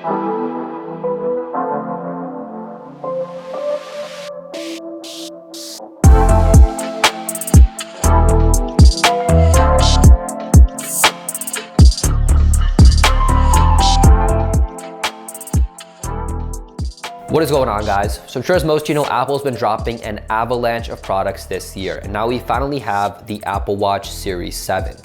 What is going on, guys? So I'm sure as most of you know, Apple's been dropping an avalanche of products this year, and now we finally have the Apple Watch Series 7.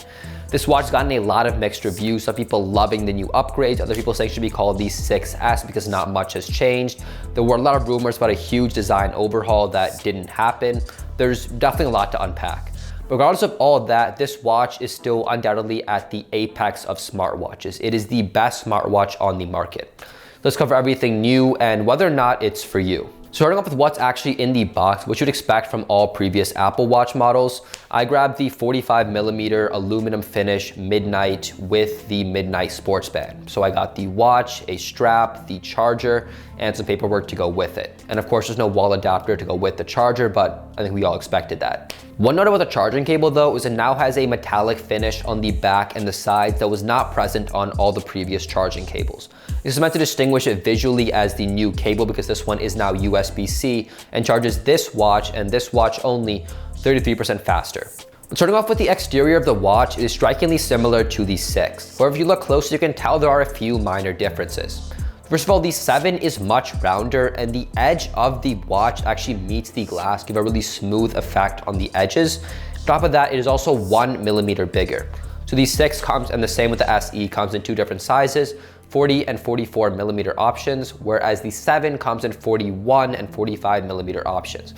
This watch has gotten a lot of mixed reviews, some people loving the new upgrades, other people saying it should be called the 6S because not much has changed. There were a lot of rumors about a huge design overhaul that didn't happen. There's definitely a lot to unpack. Regardless of all of that, this watch is still undoubtedly at the apex of smartwatches. It is the best smartwatch on the market. Let's cover everything new and whether or not it's for you. Starting off with what's actually in the box, which you'd expect from all previous Apple Watch models, I grabbed the 45mm aluminum finish Midnight with the Midnight sports band. So I got the watch, a strap, the charger, and some paperwork to go with it. And of course, there's no wall adapter to go with the charger, but I think we all expected that. One note about the charging cable though is it now has a metallic finish on the back and the sides that was not present on all the previous charging cables. This is meant to distinguish it visually as the new cable because this one is now USB-C and charges this watch and this watch only 33% faster. But starting off with the exterior of the watch, it is strikingly similar to the 6. However, if you look closer, you can tell there are a few minor differences. First of all, the 7 is much rounder and the edge of the watch actually meets the glass, give a really smooth effect on the edges. On top of that, it is also 1mm bigger. So the 6 comes, and the same with the SE, comes in two different sizes, 40 and 44mm options, whereas the 7 comes in 41 and 45mm options.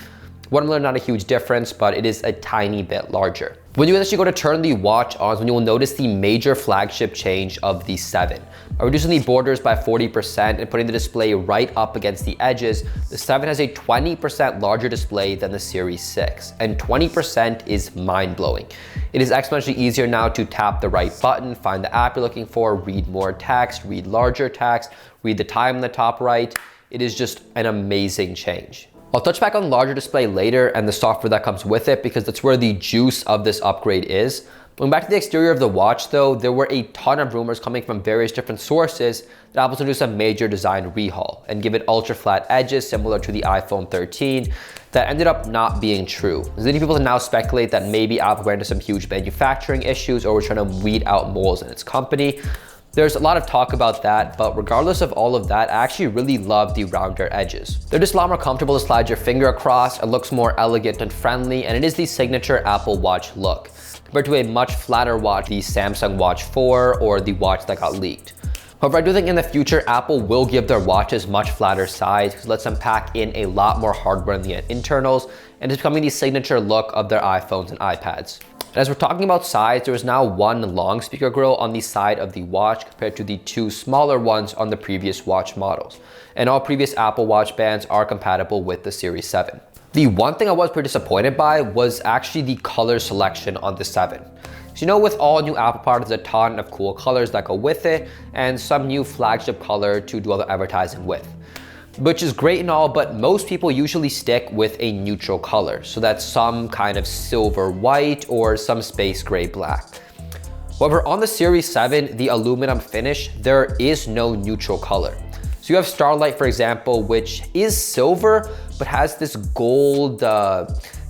1mm, not a huge difference, but it is a tiny bit larger. When you actually go to turn the watch on, when you will notice the major flagship change of the 7. By reducing the borders by 40% and putting the display right up against the edges, the 7 has a 20% larger display than the Series 6, and 20% is mind-blowing. It is exponentially easier now to tap the right button, find the app you're looking for, read more text, read larger text, read the time in the top right. It is just an amazing change. I'll touch back on larger display later and the software that comes with it because that's where the juice of this upgrade is. Going back to the exterior of the watch though, there were a ton of rumors coming from various different sources that Apple's going to do some major design rehaul and give it ultra flat edges similar to the iPhone 13 that ended up not being true. There's many people now speculate that maybe Apple ran into some huge manufacturing issues or was trying to weed out moles in its company. There's a lot of talk about that, but regardless of all of that, I actually really love the rounder edges. They're just a lot more comfortable to slide your finger across, it looks more elegant and friendly, and it is the signature Apple Watch look, compared to a much flatter watch, the Samsung Watch 4 or the watch that got leaked. However, I do think in the future, Apple will give their watches much flatter sides, because it lets them pack in a lot more hardware in the internals, and it's becoming the signature look of their iPhones and iPads. And as we're talking about size, there is now one long speaker grill on the side of the watch compared to the two smaller ones on the previous watch models. And all previous Apple Watch bands are compatible with the Series 7. The one thing I was pretty disappointed by was actually the color selection on the 7. So you know, with all new Apple products, there's a ton of cool colors that go with it and some new flagship color to do other advertising with. Which is great and all, but most people usually stick with a neutral color. So that's some kind of silver white or some space gray black. However, on the Series 7, the aluminum finish, there is no neutral color. So you have Starlight, for example, which is silver, but has this gold,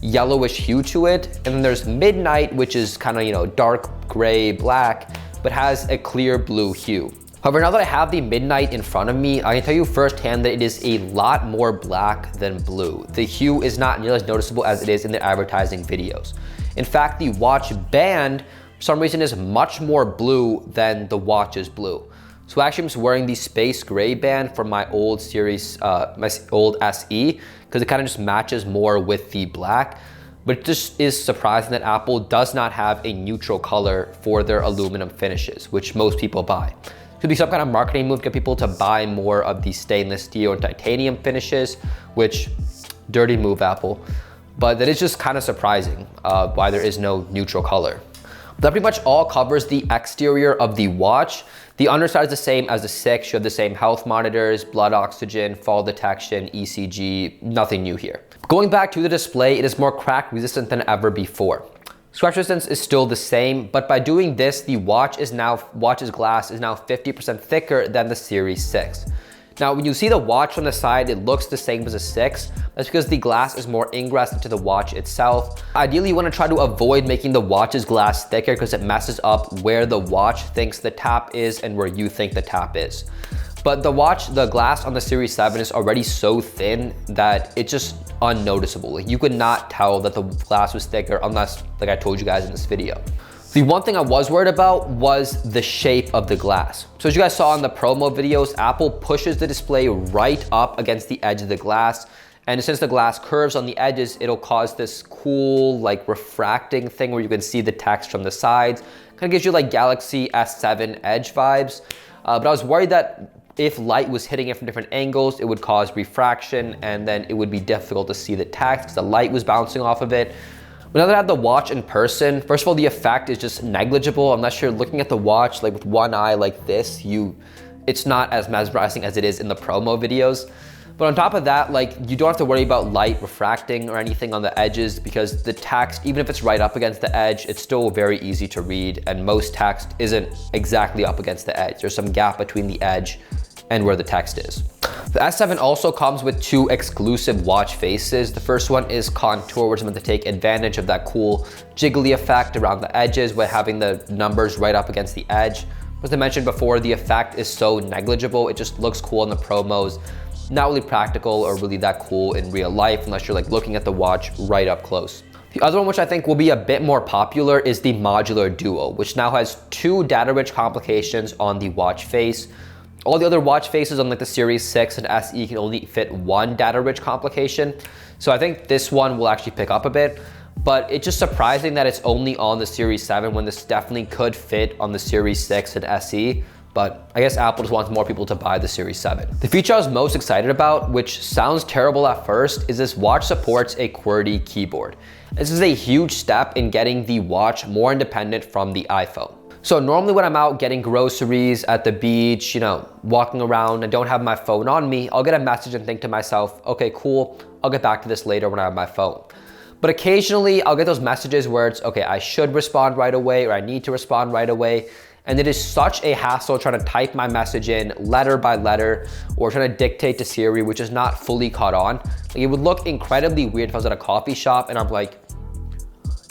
yellowish hue to it. And then there's Midnight, which is kind of, you know, dark gray, black, but has a clear blue hue. However, now that I have the Midnight in front of me, I can tell you firsthand that it is a lot more black than blue. The hue is not nearly as noticeable as it is in the advertising videos. In fact, the watch band, for some reason, is much more blue than the watch is blue. So actually I'm just wearing the space gray band from my old Series, my old SE, because it kind of just matches more with the black. But it just is surprising that Apple does not have a neutral color for their aluminum finishes, which most people buy. Could be some kind of marketing move to get people to buy more of the stainless steel and titanium finishes, which, dirty move, Apple. But that is just kind of surprising why there is no neutral color. That pretty much all covers the exterior of the watch. The underside is the same as the 6. You have the same health monitors, blood oxygen, fall detection, ECG, nothing new here. Going back to the display, it is more crack resistant than ever before. Scratch resistance is still the same, but by doing this, the watch's glass is now 50% thicker than the Series 6. Now, when you see the watch from the side, it looks the same as a 6. That's because the glass is more ingressed into the watch itself. Ideally, you want to try to avoid making the watch's glass thicker because it messes up where the watch thinks the tap is and where you think the tap is. But the glass on the Series 7 is already so thin that it's just unnoticeable. Like, you could not tell that the glass was thicker unless, like I told you guys in this video. The one thing I was worried about was the shape of the glass. So as you guys saw in the promo videos, Apple pushes the display right up against the edge of the glass. And since the glass curves on the edges, it'll cause this cool, like, refracting thing where you can see the text from the sides. Kind of gives you like Galaxy S7 Edge vibes. But I was worried that if light was hitting it from different angles, it would cause refraction, and then it would be difficult to see the text because the light was bouncing off of it. But now that I have the watch in person, first of all, the effect is just negligible. Unless you're looking at the watch like with one eye like this, it's not as mesmerizing as it is in the promo videos. But on top of that, like, you don't have to worry about light refracting or anything on the edges because the text, even if it's right up against the edge, it's still very easy to read, and most text isn't exactly up against the edge. There's some gap between the edge and where the text is. The S7 also comes with 2 exclusive watch faces. The first one is Contour, which is meant to take advantage of that cool jiggly effect around the edges by having the numbers right up against the edge. As I mentioned before, the effect is so negligible. It just looks cool in the promos. Not really practical or really that cool in real life unless you're like looking at the watch right up close. The other one, which I think will be a bit more popular, is the Modular Duo, which now has 2 data-rich complications on the watch face. All the other watch faces on like the Series 6 and SE can only fit 1 data-rich complication. So I think this one will actually pick up a bit, but it's just surprising that it's only on the Series 7 when this definitely could fit on the Series 6 and SE. But I guess Apple just wants more people to buy the Series 7. The feature I was most excited about, which sounds terrible at first, is this watch supports a Qwerty keyboard. This is a huge step in getting the watch more independent from the iPhone. So normally when I'm out getting groceries at the beach, you know, walking around and don't have my phone on me, I'll get a message and think to myself, okay, cool, I'll get back to this later when I have my phone. But occasionally I'll get those messages where it's, okay, I should respond right away or I need to respond right away. And it is such a hassle trying to type my message in letter by letter or trying to dictate to Siri, which is not fully caught on. Like, it would look incredibly weird if I was at a coffee shop and I'm like,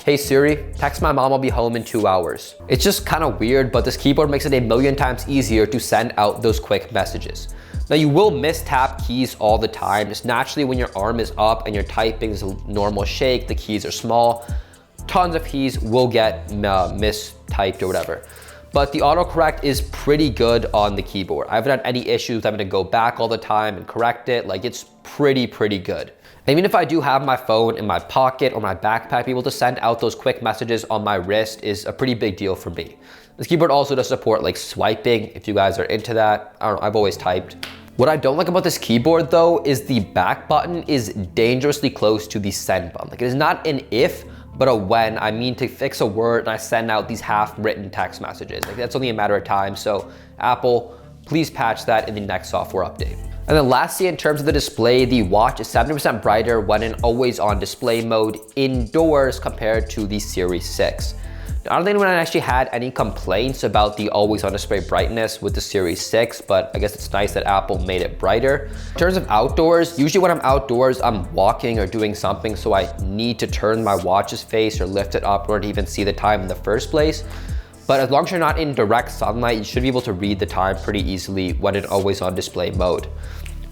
hey Siri, text my mom I'll be home in 2 hours. It's just kind of weird, but this keyboard makes it a million times easier to send out those quick messages. Now, you will mistap keys all the time. Just naturally when your arm is up and you're typing, there's a normal shake, the keys are small. Tons of keys will get mistyped or whatever. But the autocorrect is pretty good on the keyboard. I haven't had any issues having to go back all the time and correct it. Like, it's pretty good. And even if I do have my phone in my pocket or my backpack, being able to send out those quick messages on my wrist is a pretty big deal for me. This keyboard also does support like swiping, if you guys are into that. I don't know, I've always typed. What I don't like about this keyboard though is the back button is dangerously close to the send button. Like, it is not an if, but a when I mean to fix a word and I send out these half-written text messages. Like, that's only a matter of time. So Apple, please patch that in the next software update. And then lastly, in terms of the display, the watch is 70% brighter when in always-on display mode indoors compared to the Series 6. Now, I don't think anyone actually had any complaints about the always-on display brightness with the Series 6, but I guess it's nice that Apple made it brighter. In terms of outdoors, usually when I'm outdoors, I'm walking or doing something, so I need to turn my watch's face or lift it up in order to even see the time in the first place. But as long as you're not in direct sunlight, you should be able to read the time pretty easily when in always on display mode.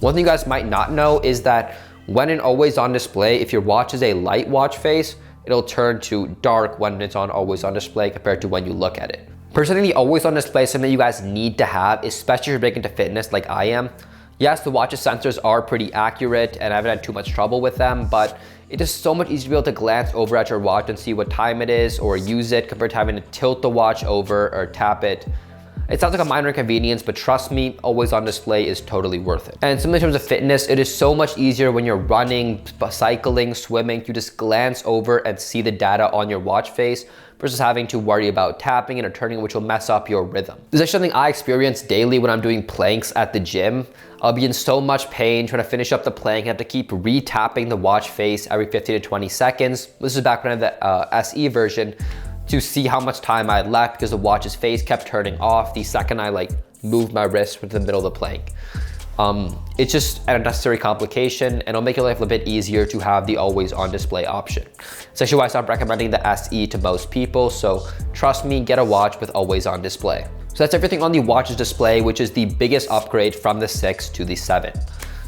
One thing you guys might not know is that when in always on display, if your watch is a light watch face, it'll turn to dark when it's on always on display compared to when you look at it. Personally, the always on display is something you guys need to have, especially if you're big into fitness like I am. Yes, the watch's sensors are pretty accurate and I haven't had too much trouble with them, but it is so much easier to be able to glance over at your watch and see what time it is or use it compared to having to tilt the watch over or tap it. It sounds like a minor inconvenience, but trust me, always on display is totally worth it. And in terms of fitness, it is so much easier when you're running, cycling, swimming, you just glance over and see the data on your watch face versus having to worry about tapping and or turning, which will mess up your rhythm. This is actually something I experience daily when I'm doing planks at the gym. I'll be in so much pain trying to finish up the plank. I have to keep re-tapping the watch face every 15 to 20 seconds. This is back when I had the SE version, to see how much time I had left because the watch's face kept turning off the second I like moved my wrist into the middle of the plank. It's just an unnecessary complication, and it'll make your life a bit easier to have the always on display option. It's actually why I stopped recommending the SE to most people, so trust me, get a watch with always on display. So that's everything on the watch's display, which is the biggest upgrade from the 6 to the 7.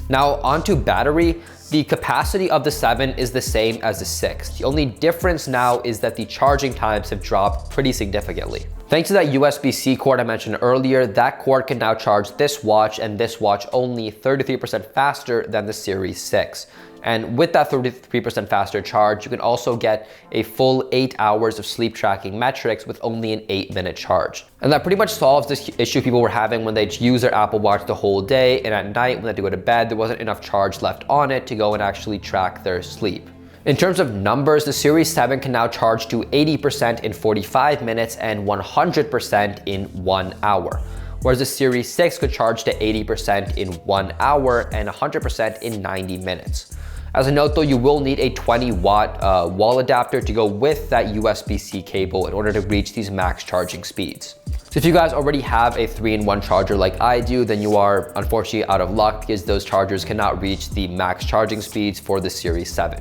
Now onto battery. The capacity of the 7 is the same as the 6. The only difference now is that the charging times have dropped pretty significantly. Thanks to that USB-C cord I mentioned earlier, that cord can now charge this watch and this watch only 33% faster than the Series 6. And with that 33% faster charge, you can also get a full 8 hours of sleep tracking metrics with only an 8-minute charge. And that pretty much solves this issue people were having when they use their Apple Watch the whole day, and at night when they had to go to bed, there wasn't enough charge left on it to go and actually track their sleep. In terms of numbers, the Series 7 can now charge to 80% in 45 minutes and 100% in 1 hour. Whereas the Series 6 could charge to 80% in 1 hour and 100% in 90 minutes. As a note though, you will need a 20-watt wall adapter to go with that USB-C cable in order to reach these max charging speeds. So if you guys already have a 3-in-1 charger like I do, then you are unfortunately out of luck because those chargers cannot reach the max charging speeds for the Series 7.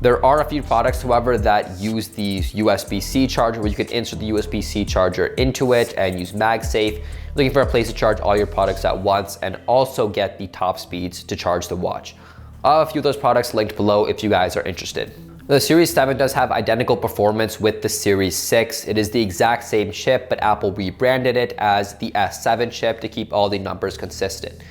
There are a few products, however, that use the USB-C charger where you can insert the USB-C charger into it and use MagSafe, looking for a place to charge all your products at once and also get the top speeds to charge the watch. I have a few of those products linked below if you guys are interested. The Series 7 does have identical performance with the Series 6. It is the exact same chip, but Apple rebranded it as the S7 chip to keep all the numbers consistent.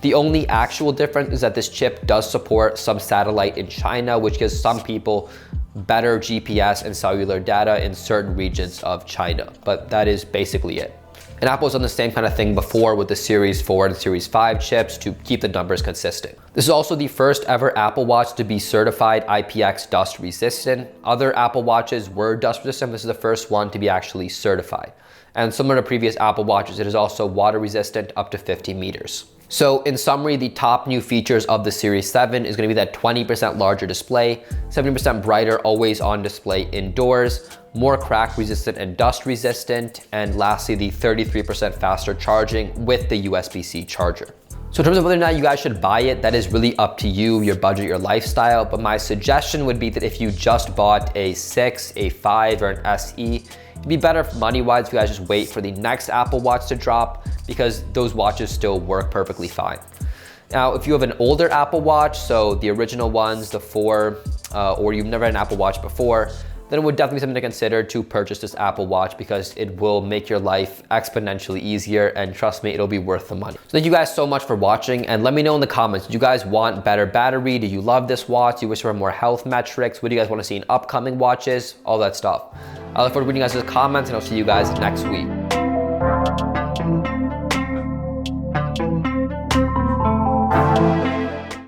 The only actual difference is that this chip does support some satellite in China, which gives some people better GPS and cellular data in certain regions of China, but that is basically it. And Apple's done the same kind of thing before with the Series 4 and Series 5 chips to keep the numbers consistent. This is also the first ever Apple Watch to be certified IPX dust resistant. Other Apple Watches were dust resistant. This is the first one to be actually certified. And similar to previous Apple Watches, it is also water resistant up to 50 meters. So in summary, the top new features of the Series 7 is going to be that 20% larger display, 70% brighter always on display indoors, more crack resistant and dust resistant, and lastly, the 33% faster charging with the USB-C charger. So in terms of whether or not you guys should buy it, that is really up to you, your budget, your lifestyle. But my suggestion would be that if you just bought a 6, a 5, or an SE, it'd be better money-wise if you guys just wait for the next Apple Watch to drop because those watches still work perfectly fine. Now, if you have an older Apple Watch, so the original ones, the 4, or you've never had an Apple Watch before, then it would definitely be something to consider to purchase this Apple Watch because it will make your life exponentially easier, and trust me, it'll be worth the money. So thank you guys so much for watching, and let me know in the comments, do you guys want better battery? Do you love this watch? Do you wish for more health metrics? What do you guys want to see in upcoming watches? All that stuff. I look forward to reading you guys' comments, and I'll see you guys next week.